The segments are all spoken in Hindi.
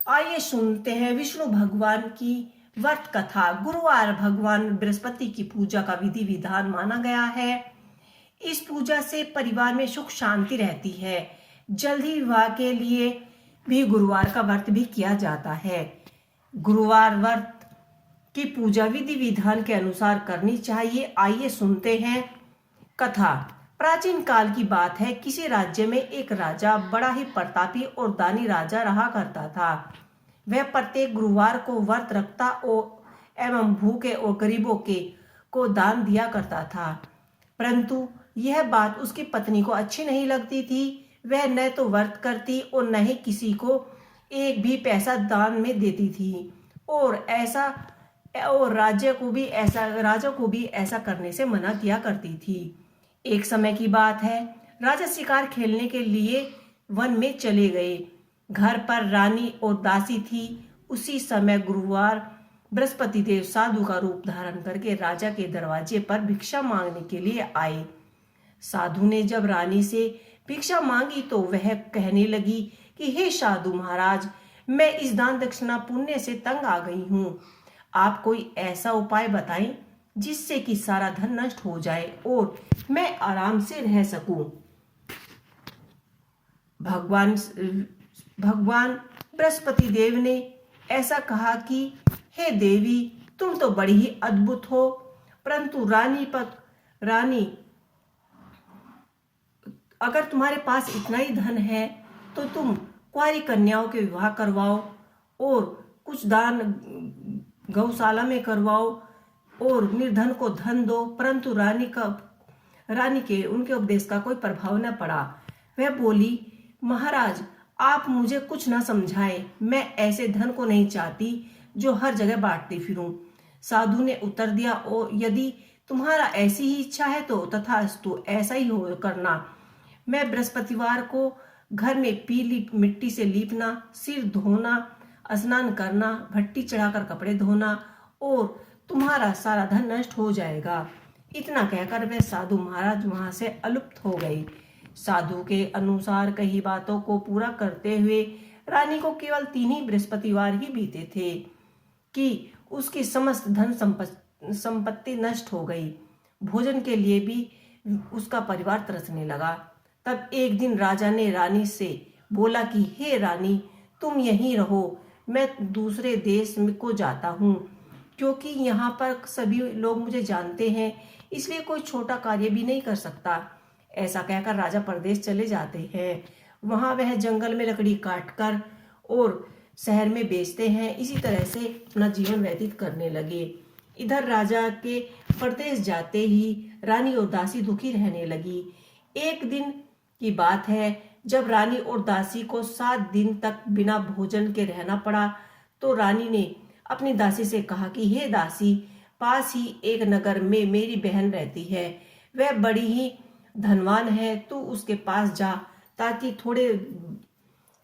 आइए सुनते हैं विष्णु भगवान की व्रत कथा। गुरुवार भगवान बृहस्पति की पूजा का विधि विधान माना गया है। इस पूजा से परिवार में सुख शांति रहती है। जल्दी विवाह के लिए भी गुरुवार का व्रत भी किया जाता है। गुरुवार व्रत की पूजा विधि विधान के अनुसार करनी चाहिए। आइए सुनते हैं कथा। प्राचीन काल की बात है। किसी राज्य में एक राजा बड़ा ही प्रतापी और दानी राजा रहा करता था। वह प्रत्येक गुरुवार को व्रत रखता और एवं भूखे और गरीबों के को दान दिया करता था। परंतु यह बात उसकी पत्नी को अच्छी नहीं लगती थी। वह न तो व्रत करती और न ही किसी को एक भी पैसा दान में देती थी और राजा को भी ऐसा करने से मना किया करती थी। एक समय की बात है। राजा शिकार खेलने के लिए वन में चले गए। घर पर रानी और दासी थी। उसी समय गुरुवार बृहस्पति देव साधु का रूप धारण करके राजा के दरवाजे पर भिक्षा मांगने के लिए आए। साधु ने जब रानी से भिक्षा मांगी तो वह कहने लगी कि हे साधु महाराज, मैं इस दान दक्षिणा पुण्य से तंग आ गई हूँ। आप कोई ऐसा उपाय बताएं जिससे कि सारा धन नष्ट हो जाए और मैं आराम से रह सकूं। भगवान बृहस्पति देव ने ऐसा कहा कि हे देवी, तुम तो बड़ी ही अद्भुत हो। परंतु रानी अगर तुम्हारे पास इतना ही धन है तो तुम कुंवारी कन्याओं के विवाह करवाओ और कुछ दान गौशाला में करवाओ और निर्धन को धन दो। परंतु रानी के उनके उपदेश का कोई प्रभाव न पड़ा। वह बोली, महाराज, आप मुझे कुछ न समझाएं। मैं ऐसे धन को नहीं चाहती जो हर जगह बांटती फिरूं। साधु ने उत्तर दिया, और यदि तुम्हारा ऐसी ही इच्छा है तो तथास्तु, ऐसा ही हो करना। मैं बृहस्पतिवार को घर में पीली मिट्टी से लीपना, सिर धोना, स्नान करना, भट्टी चढ़ाकर कपड़े धोना और तुम्हारा सारा धन नष्ट हो जाएगा। इतना कहकर वह साधु महाराज वहां से अलुप्त हो गए। साधु के अनुसार कई बातों को पूरा करते हुए रानी को केवल 3 ही बृहस्पतिवार ही बीते थे कि उसकी समस्त धन संपत्ति नष्ट हो गई। भोजन के लिए भी उसका परिवार तरसने लगा। तब एक दिन राजा ने रानी से बोला कि हे रानी, तुम यहीं रहो, मैं दूसरे देश को जाता हूँ, क्योंकि यहाँ पर सभी लोग मुझे जानते हैं, इसलिए कोई छोटा कार्य भी नहीं कर सकता। ऐसा कहकर राजा परदेश चले जाते हैं। वहाँ वह जंगल में लकड़ी काटकर और शहर में बेचते हैं। इसी तरह से अपना जीवन व्यतीत करने लगे। इधर राजा के परदेश जाते ही रानी और दासी दुखी रहने लगी। एक दिन की बात है, जब रानी और दासी को 7 दिन तक बिना भोजन के रहना पड़ा तो रानी ने अपनी दासी से कहा कि हे दासी, पास ही एक नगर में मेरी बहन रहती है। वह बड़ी ही धनवान है। तू उसके पास जा ताकि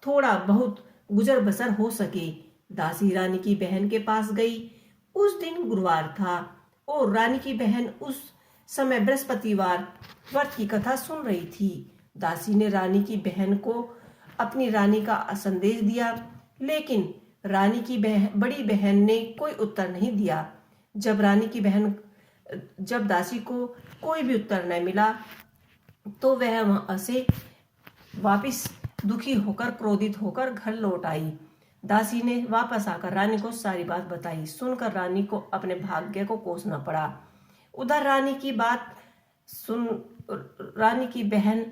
थोड़ा बहुत गुजर बसर हो सके। दासी रानी की बहन के पास गई। उस दिन गुरुवार था और रानी की बहन उस समय बृहस्पतिवार व्रत की कथा सुन रही थी। दासी ने रानी की बहन को अपनी रानी का संदेश दिया, लेकिन रानी की बड़ी बहन ने कोई उत्तर नहीं दिया। जब दासी को कोई भी उत्तर न मिला तो वह वहां से वापिस दुखी होकर, क्रोधित होकर घर लौट आई। दासी ने वापस आकर रानी को सारी बात बताई। सुनकर रानी को अपने भाग्य को कोसना पड़ा। उधर रानी की बात सुन रानी की बहन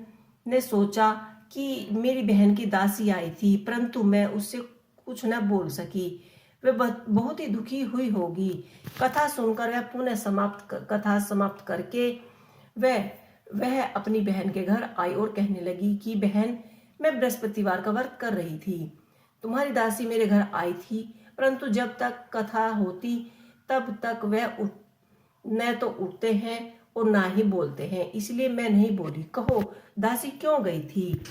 ने सोचा कि मेरी बहन की दासी आई थी, परंतु मैं उससे कुछ न बोल सकी। वह बहुत ही दुखी हुई होगी। कथा सुनकर वह कथा समाप्त करके वह अपनी बहन के घर आई और कहने लगी कि बहन, मैं बृहस्पतिवार का व्रत कर रही थी। तुम्हारी दासी मेरे घर आई थी, परंतु जब तक कथा होती तब तक वह न तो उठते हैं और ना ही बोलते हैं, इसलिए मैं नहीं बोली। कहो दासी क्यों गई थी?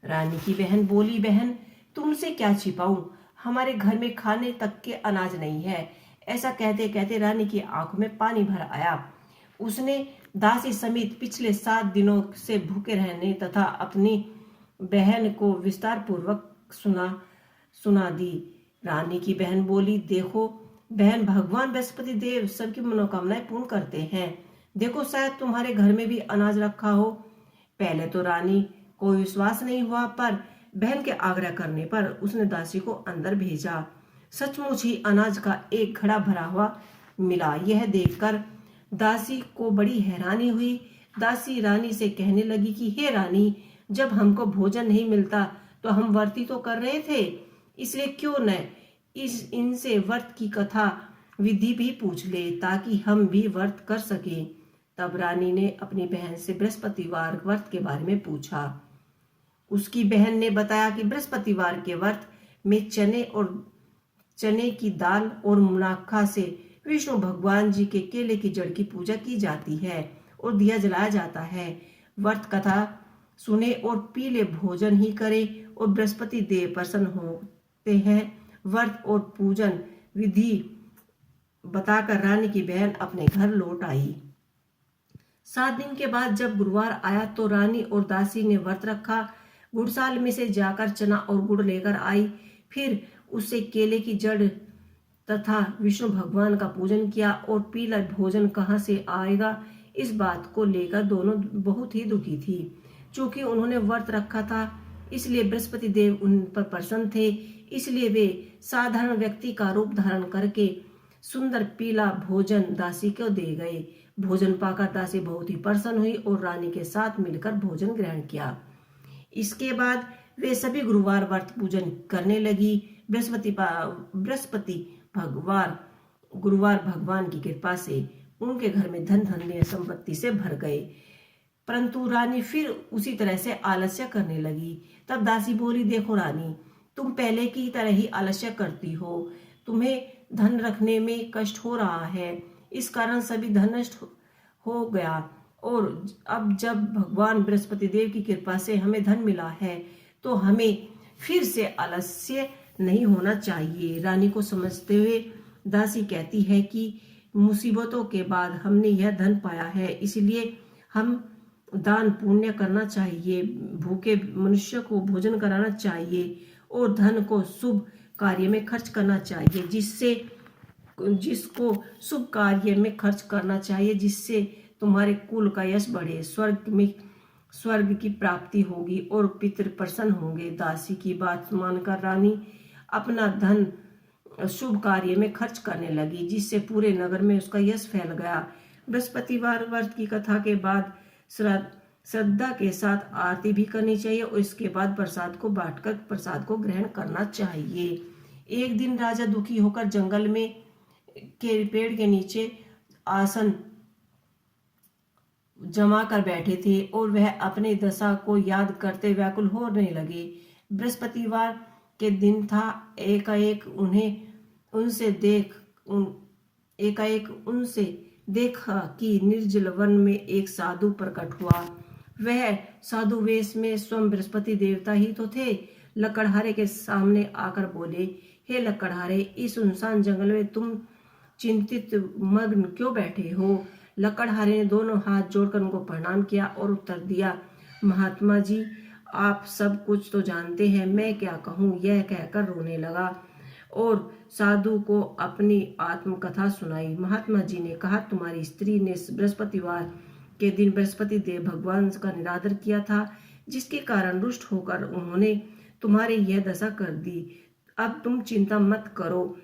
रानी की बहन बोली, बहन, तुमसे क्या छिपाऊं, हमारे घर में खाने तक के अनाज नहीं है। ऐसा कहते कहते रानी की आंखों में पानी भर आया। उसने दासी समेत पिछले 7 दिनों से भूखे रहने तथा अपनी बहन को विस्तार पूर्वक सुना दी। रानी की बहन बोली, देखो बहन, भगवान बृहस्पति देव सबकी मनोकामनाएं पूर्ण करते हैं। देखो शायद तुम्हारे घर में भी अनाज रखा हो। पहले तो रानी को विश्वास नहीं हुआ, पर बहन के आग्रह करने पर उसने दासी को अंदर भेजा। सचमुच ही अनाज का एक घड़ा भरा हुआ मिला। यह देखकर दासी को बड़ी हैरानी हुई। दासी रानी से कहने लगी कि हे रानी, जब हमको भोजन नहीं मिलता तो हम व्रत ही तो कर रहे थे, इसलिए क्यों न इनसे व्रत की कथा विधि भी पूछ ले, ताकि हम भी व्रत कर सकें। तब रानी ने अपनी बहन से बृहस्पतिवार व्रत के बारे में पूछा। उसकी बहन ने बताया कि बृहस्पतिवार के व्रत में चने की दाल और मुनाखा से विष्णु भगवान जी के केले की जड़ की पूजा की जाती है और दिया जलाया जाता है। व्रत कथा सुने और पीले भोजन ही करे और बृहस्पति देव प्रसन्न होते हैं। व्रत और पूजन विधि बताकर रानी की बहन अपने घर लौट आई। 7 दिन के बाद जब गुरुवार आया तो रानी और दासी ने व्रत रखा। गुड़साल में से जाकर चना और गुड़ लेकर आई। फिर उससे केले की जड़ तथा विष्णु भगवान का पूजन किया। और पीला भोजन कहाँ से आएगा, इस बात को लेकर दोनों बहुत ही दुखी थी। चूंकि उन्होंने व्रत रखा था, इसलिए बृहस्पति देव उन पर प्रसन्न थे। इसलिए वे साधारण व्यक्ति का रूप धारण करके सुंदर पीला भोजन दासी को दे गए। भोजन पाकर दासी बहुत ही प्रसन्न हुई और रानी के साथ मिलकर भोजन ग्रहण किया। इसके बाद वे सभी गुरुवार व्रत पूजन करने लगी। बृहस्पति गुरुवार भगवान की कृपा से उनके घर में धन धान्य संपत्ति से भर गए। परंतु रानी फिर उसी तरह से आलस्य करने लगी। तब दासी बोली, देखो रानी, तुम पहले की तरह ही आलस्य करती हो। तुम्हें धन रखने में कष्ट हो रहा है, इस कारण सभी धन नष्ट हो गया। और अब जब भगवान बृहस्पति देव की कृपा से हमें धन मिला है, तो हमें फिर से आलस्य नहीं होना चाहिए। रानी को समझते हुए दासी कहती है कि मुसीबतों के बाद हमने यह धन पाया है, इसलिए हम दान पुण्य करना चाहिए, भूखे मनुष्य को भोजन कराना चाहिए और धन को शुभ कार्य में खर्च करना चाहिए, जिसको शुभ कार्य में खर्च करना चाहिए, जिससे तुम्हारे कुल का यश बढ़े, स्वर्ग की प्राप्ति होगी और पितृ प्रसन्न होंगे। दासी की बात मानकर रानी अपना धन शुभ कार्य में खर्च करने लगी, जिससे पूरे नगर में उसका यश फैल गया। बृहस्पतिवार व्रत की कथा के बाद श्रद्धा के साथ आरती भी करनी चाहिए और इसके बाद प्रसाद को बांटकर प्रसाद को ग्रहण करना चाहिए। एक दिन राजा दुखी होकर जंगल में के पेड़ के नीचे आसन जमा कर बैठे थे और वह अपने दशा को याद करते व्याकुल होने लगे। बृहस्पतिवार के दिन था। एकाएक उनसे देखा कि निर्जल वन में एक साधु प्रकट हुआ। वह साधु वेश में स्वयं बृहस्पति देवता ही तो थे। लकड़हारे के सामने आकर बोले, हे लकड़हारे, इस सुनसान जंगल में तुम चिंतित मग्न क्यों बैठे हो? लकड़हारे ने दोनों हाथ जोड़कर उनको प्रणाम किया और उत्तर दिया, महात्मा जी, आप सब कुछ तो जानते हैं, मैं क्या कहूँ। यह कहकर रोने लगा और साधु को अपनी आत्मकथा सुनाई। महात्मा जी ने कहा, तुम्हारी स्त्री ने बृहस्पतिवार के दिन बृहस्पति देव भगवान का निरादर किया था, जिसके कारण रुष्ट होकर उन्होंने तुम्हारी यह दशा कर दी। अब तुम चिंता मत करो,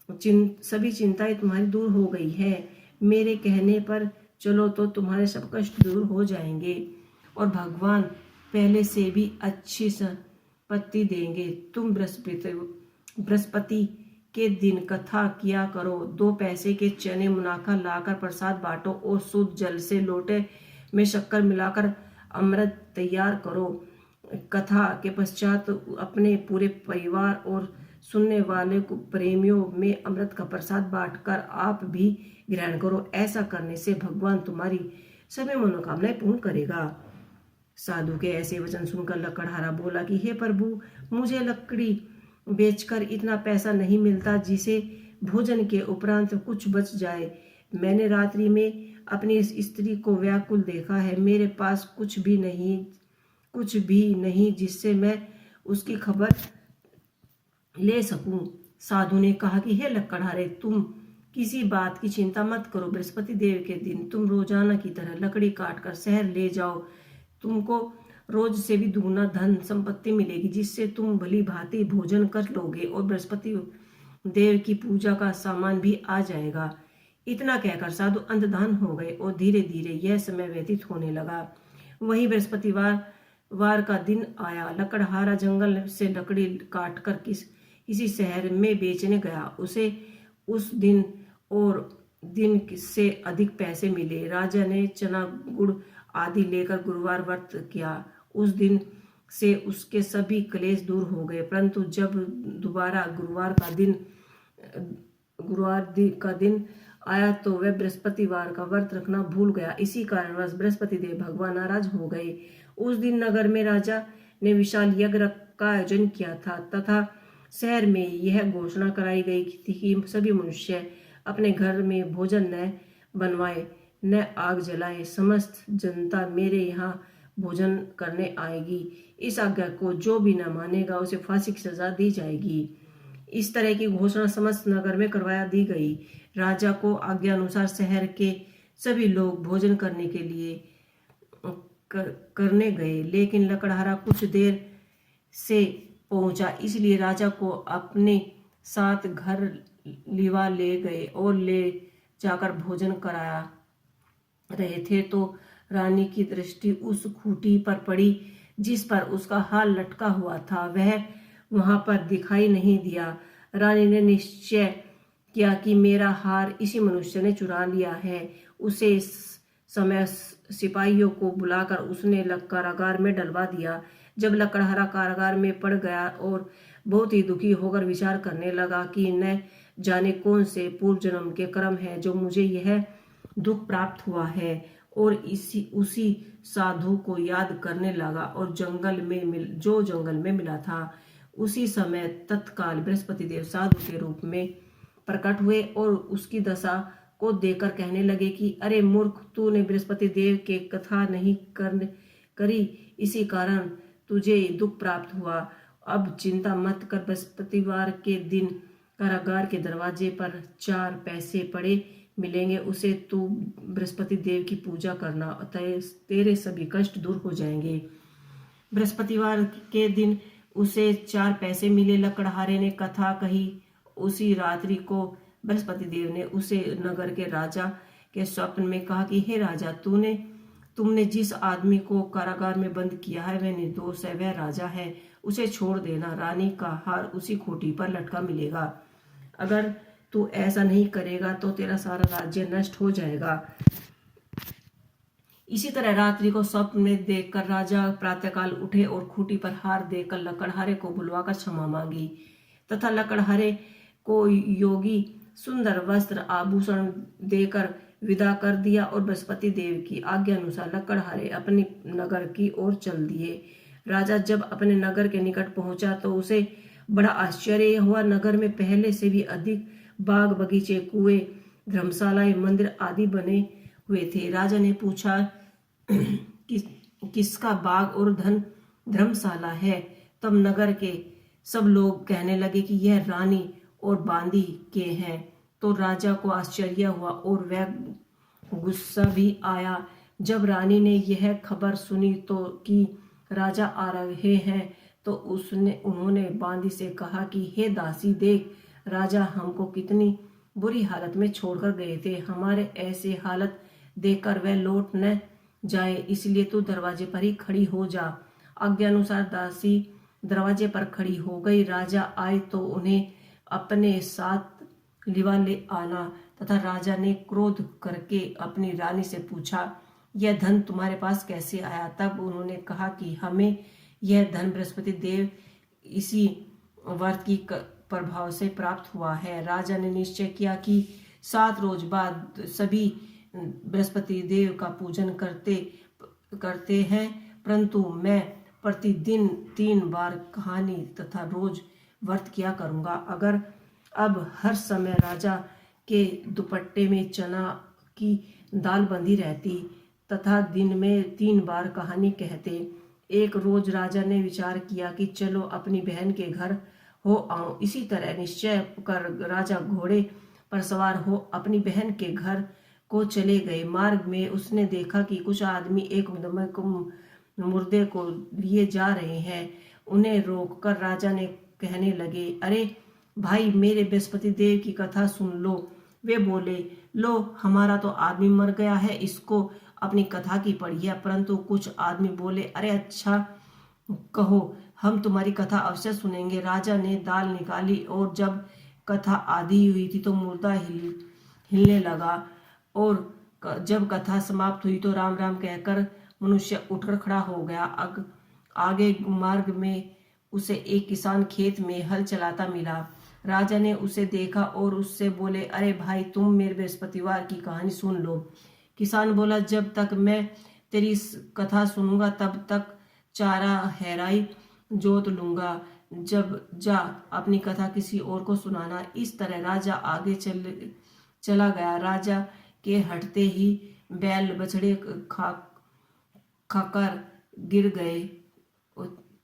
सभी चिंताएं तुम्हारी दूर हो गई है। मेरे कहने पर चलो तो तुम्हारे सब कष्ट दूर हो जाएंगे और भगवान पहले से भी अच्छी संपत्ति देंगे। तुम बृहस्पति के दिन कथा किया करो, 2 पैसे के चने मुनाखा लाकर प्रसाद बांटो और शुद्ध जल से लोटे में शक्कर मिलाकर अमृत तैयार करो। कथा के पश्चात अपने पूरे परिवार और सुनने वाले को प्रेमियों में अमृत का प्रसाद बांटकर आप भी ग्रहण करो। ऐसा करने से भगवान तुम्हारी सभी मनोकामनाएं पूर्ण करेगा। साधु के ऐसे वचन सुनकर लकड़हारा बोला कि हे प्रभु, मुझे लकड़ी बेचकर इतना पैसा नहीं मिलता जिसे भोजन के उपरांत कुछ बच जाए। मैंने रात्रि में अपनी स्त्री को व्याकुल देखा है। मेरे पास कुछ भी नहीं जिससे मैं उसकी खबर ले सकूं। साधु ने कहा कि हे लकड़हारे, तुम किसी बात की चिंता मत करो। बृहस्पति देव के दिन तुम रोजाना की तरह लकड़ी काट कर शहर ले जाओ। तुमको रोज से भी दुगुना धन संपत्ति मिलेगी, जिससे तुम भली भांति भोजन कर लोगे और बृहस्पति देव की पूजा का सामान भी आ जाएगा। इतना कहकर साधु अंतर्धान हो गए और धीरे धीरे यह समय व्यतीत होने लगा। वही बृहस्पतिवार का दिन आया। लकड़हारा जंगल से लकड़ी काट कर किसी शहर में बेचने गया। उसे उस दिन और दिन से अधिक पैसे मिले। राजा ने चना गुड़ आदि लेकर गुरुवार व्रत किया। उस दिन से उसके सभी क्लेश दूर हो गए। परंतु जब दोबारा गुरुवार का दिन आया तो वह बृहस्पतिवार का व्रत रखना भूल गया। इसी कारणवश बृहस्पति देव भगवान नाराज हो गए। उस दिन नगर में राजा ने विशाल यज्ञ का आयोजन किया था तथा शहर में यह घोषणा कराई गई थी कि सभी मनुष्य अपने घर में भोजन न बनवाए न आग जलाए। समस्त जनता मेरे यहाँ भोजन करने आएगी। इस आज्ञा को जो भी न मानेगा उसे फांसी की सजा दी जाएगी। इस तरह की घोषणा समस्त नगर में करवा दी गई। राजा को आज्ञा अनुसार शहर के सभी लोग भोजन करने के लिए करने गए, लेकिन लकड़हारा कुछ देर से पहुंचा, इसलिए राजा को अपने साथ घर लिवा ले गए और ले जाकर भोजन कराया रहे थे तो रानी की दृष्टि उस खूंटी पर पड़ी जिस पर उसका हार लटका हुआ था। वह वहां पर दिखाई नहीं दिया। रानी ने निश्चय किया कि मेरा हार इसी मनुष्य ने चुरा लिया है। उसे इस समय सिपाहियों को बुलाकर उसने कारागार में डलवा दिया। जब लकड़हारा कारागार में पड़ गया और बहुत ही दुखी होकर विचार करने लगा कि न जाने कौन से पूर्व जन्म के कर्म है जो मुझे यह दुख प्राप्त हुआ है, और उसी साधु को याद करने लगा और जंगल में मिला था। उसी समय तत्काल बृहस्पति देव साधु के रूप में प्रकट हुए और उसकी दशा को देखकर कहने लगे कि अरे मूर्ख, तूने बृहस्पति देव के कथा नहीं करी, इसी कारण तुझे दुख प्राप्त हुआ। अब चिंता मत कर। बृहस्पतिवार के दिन कारागार के दरवाजे पर 4 पैसे पड़े मिलेंगे, उसे तू बृहस्पति देव की पूजा करना, तेरे सभी कष्ट दूर हो जाएंगे। बृहस्पतिवार के दिन उसे 4 पैसे मिले। लकड़हारे ने कथा कही। उसी रात्रि को बृहस्पति देव ने उसे नगर के राजा के स्वप्न में कहा कि हे राजा, तुमने जिस आदमी को कारागार में बंद किया है वह निर्दोष है, वह राजा है, उसे छोड़ देना। रानी का हार उसी खूंटी पर लटका मिलेगा। अगर तू ऐसा नहीं करेगा तो तेरा सारा राज्य नष्ट हो जाएगा। इसी तरह रात्रि को स्वप्न में देखकर राजा प्रातःकाल उठे और खूंटी पर हार देकर लकड़हारे को बुलवाकर क्षमा मांगी तथा लकड़हारे को योगी सुंदर वस्त्र आभूषण देकर विदा कर दिया और बृहस्पति देव की आज्ञा अनुसार लकड़हारे अपने नगर की ओर चल दिए। राजा जब अपने नगर के निकट पहुंचा तो उसे बड़ा आश्चर्य हुआ। नगर में पहले से भी अधिक बाग बगीचे, कुएं, धर्मशालाएं, मंदिर आदि बने हुए थे। राजा ने पूछा किसका बाग और धर्मशाला है? तब नगर के सब लोग कहने लगे कि यह रानी और बांदी के हैं। तो राजा को आश्चर्य हुआ और वह गुस्सा भी आया। जब रानी ने यह खबर सुनी तो कि राजा आ रहे हैं तो उन्होंने बांदी से कहा कि हे दासी, देख, राजा हमको कितनी बुरी हालत में छोड़कर गए थे। हमारे ऐसे हालत देखकर वह लौट न जाए, इसलिए तू दरवाजे पर ही खड़ी हो जा। आज्ञा अनुसार दासी दरवाजे पर खड़ी हो गई। राजा आए तो उन्हें अपने साथ लिवा ले आना तथा राजा ने क्रोध करके अपनी रानी से पूछा, यह धन तुम्हारे पास कैसे आया? तब उन्होंने कहा कि हमें यह धन बृहस्पति देव इसी व्रत की प्रभाव से प्राप्त हुआ है। राजा ने निश्चय किया कि 7 रोज बाद सभी बृहस्पति देव का पूजन करते हैं, परंतु मैं प्रतिदिन 3 बार कहानी तथा रोज व्रत किया करूंगा। अगर अब हर समय राजा के दुपट्टे में चना की दाल बंधी रहती तथा दिन में 3 बार कहानी कहते। एक रोज राजा ने विचार किया कि चलो अपनी बहन के घर हो आऊं। इसी तरह निश्चय कर राजा घोड़े पर सवार हो अपनी बहन के घर को चले गए। मार्ग में उसने देखा कि कुछ आदमी एक मुर्दे को लिए जा रहे हैं। उन्हें रोककर राजा ने कहने लगे, अरे भाई, मेरे बृहस्पति देव की कथा सुन लो। वे बोले, लो, हमारा तो आदमी मर गया है, इसको अपनी कथा की पड़ी है। परंतु कुछ आदमी बोले, अरे अच्छा, कहो, हम तुम्हारी कथा अवश्य सुनेंगे। राजा ने दाल निकाली और जब कथा आधी हुई थी तो मुर्दा हिलने लगा, और जब कथा समाप्त हुई तो राम राम कहकर मनुष्य उठकर खड़ा हो गया। आगे मार्ग में उसे एक किसान खेत में हल चलाता मिला। राजा ने उसे देखा और उससे बोले, अरे भाई, तुम मेरे बृहस्पतिवार की कहानी सुन लो। किसान बोला, जब तक मैं तेरी कथा सुनूंगा तब तक चारा हैराई जोत लूंगा। जब जा अपनी कथा किसी और को सुनाना। इस तरह राजा आगे चला गया। राजा के हटते ही बैल बछड़े खाकर गिर गए।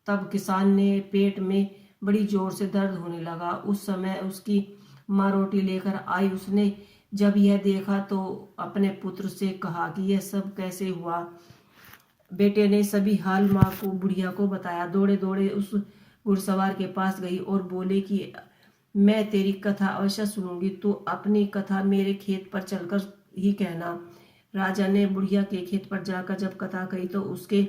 तब किसान ने पेट में बड़ी जोर से दर्द होने लगा। उस समय उसकी माँ रोटी लेकर आई। उसने जब यह देखा तो अपने पुत्र से कहा कि यह सब कैसे हुआ। बेटे ने सभी हाल माँ को बुढ़िया को बताया। दौड़े दौड़े उस घुड़सवार के पास गई और बोले कि मैं तेरी कथा अवश्य सुनूंगी, तू अपनी कथा मेरे खेत पर चलकर ही कहना। राजा ने बुढ़िया के खेत पर जाकर जब कथा कही तो उसके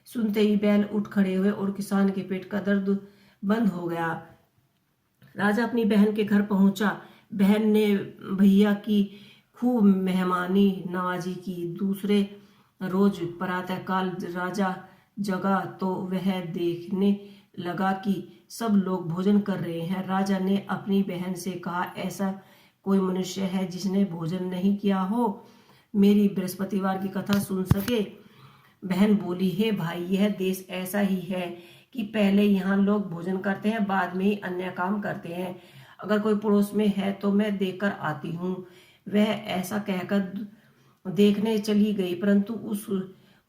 सुनते ही बैल उठ खड़े हुए और किसान के पेट का दर्द बंद हो गया। राजा अपनी बहन के घर पहुंचा। बहन ने भैया की खूब मेहमानी नवाजी की। दूसरे रोज प्रातःकाल राजा जगा तो वह देखने लगा कि सब लोग भोजन कर रहे हैं। राजा ने अपनी बहन से कहा, ऐसा कोई मनुष्य है जिसने भोजन नहीं किया हो, मेरी बृहस्पतिवार की कथा सुन सके। बहन बोली, हे भाई, यह देश ऐसा ही है कि पहले यहाँ लोग भोजन करते हैं, बाद में ही अन्य काम करते हैं। अगर कोई पड़ोस में है तो मैं देखकर आती हूँ। वह ऐसा कहकर देखने चली गई, परंतु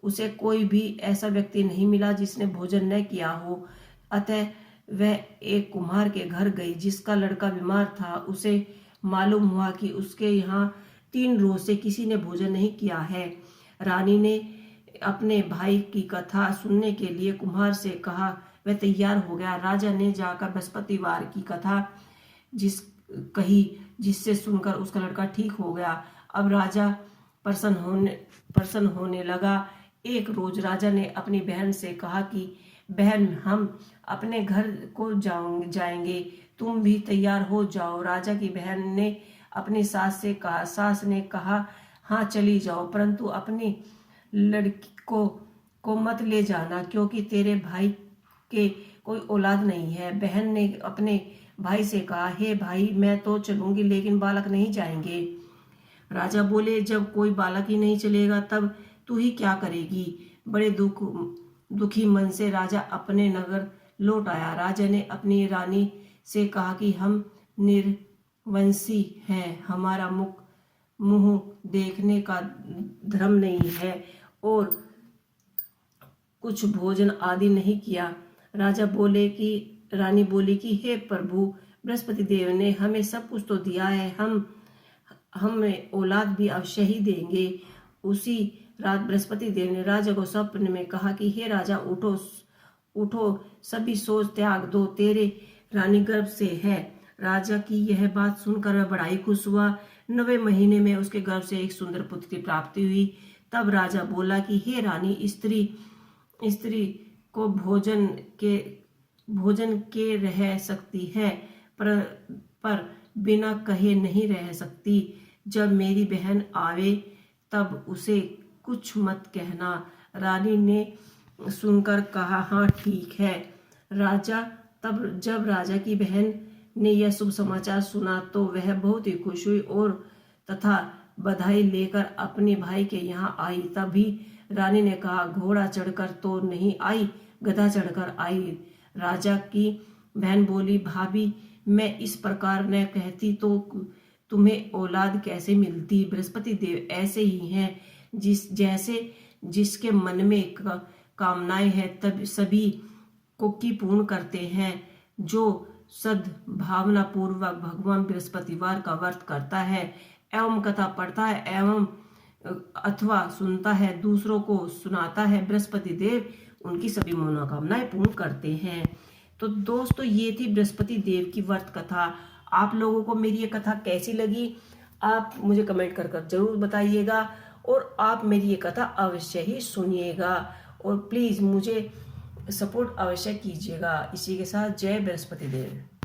उसे कोई भी ऐसा व्यक्ति नहीं मिला जिसने भोजन न किया हो। अतः वह एक कुम्हार के घर गई जिसका लड़का बीमार था। उसे मालूम हुआ कि उसके यहाँ 3 रोज से किसी ने भोजन नहीं किया है। रानी ने अपने भाई की कथा सुनने के लिए कुम्हार से कहा। वह तैयार हो गया। राजा ने जाकर बृहस्पतिवार की कथा जिससे सुनकर उसका लड़का ठीक हो गया। अब राजा प्रसन्न होने लगा। एक रोज राजा ने अपनी बहन से कहा कि बहन, हम अपने घर को जाएंगे, तुम भी तैयार हो जाओ। राजा की बहन ने अपनी सास से कहा। सास ने कहा, हाँ चली जाओ, परंतु अपनी लड़की को मत ले जाना, क्योंकि तेरे भाई के कोई औलाद नहीं है। बहन ने अपने भाई से कहा, हे भाई, मैं तो चलूंगी लेकिन बालक नहीं जाएंगे। राजा बोले, जब कोई बालक ही नहीं चलेगा तब तू ही क्या करेगी। बड़े दुखी मन से राजा अपने नगर लौट आया। राजा ने अपनी रानी से कहा कि हम निर्वंशी हैं, हमारा मुंह देखने का धर्म नहीं है और कुछ भोजन आदि नहीं किया। रानी बोली कि हे प्रभु, बृहस्पति देव ने हमें सब कुछ तो दिया है, हमें औलाद भी अवश्य ही देंगे। उसी रात बृहस्पति देव ने राजा को स्वप्न में कहा कि हे राजा, उठो, सभी सोच त्याग दो, तेरे रानी गर्भ से है। राजा की यह बात सुनकर वह बड़ा ही खुश हुआ। 9वें महीने में उसके गर्भ से एक सुंदर पुत्र की प्राप्ति हुई। तब राजा बोला कि हे रानी, स्त्री को भोजन के रह सकती है, पर बिना कहे नहीं रह सकती। जब मेरी बहन आवे तब उसे कुछ मत कहना। रानी ने सुनकर कहा, हाँ ठीक है। जब राजा की बहन ने यह शुभ समाचार सुना तो वह बहुत ही खुश हुई और तथा बधाई लेकर अपने भाई के यहाँ आई। तभी रानी ने कहा, घोड़ा चढ़कर तो नहीं आई, गधा चढ़कर आई। राजा की बहन बोली, भाभी, मैं इस प्रकार न कहती तो तुम्हें औलाद कैसे मिलती। बृहस्पति देव ऐसे ही हैं, जिसके मन में कामनाएं हैं तब सभी को की पूर्ण करते हैं। जो सद्भावना पूर्वक भगवान बृहस्पतिवार का व्रत करता है एवं कथा पढ़ता है एवं अथवा सुनता है, दूसरों को सुनाता है, बृहस्पति देव उनकी सभी मनोकामनाएं पूर्ण करते हैं। तो दोस्तों ये थी बृहस्पति देव की व्रत कथा। आप लोगों को मेरी ये कथा कैसी लगी आप मुझे कमेंट कर जरूर बताइएगा और आप मेरी ये कथा अवश्य ही सुनिएगा और प्लीज़ मुझे सपोर्ट अवश्य कीजिएगा। इसी के साथ जय बृहस्पति देव।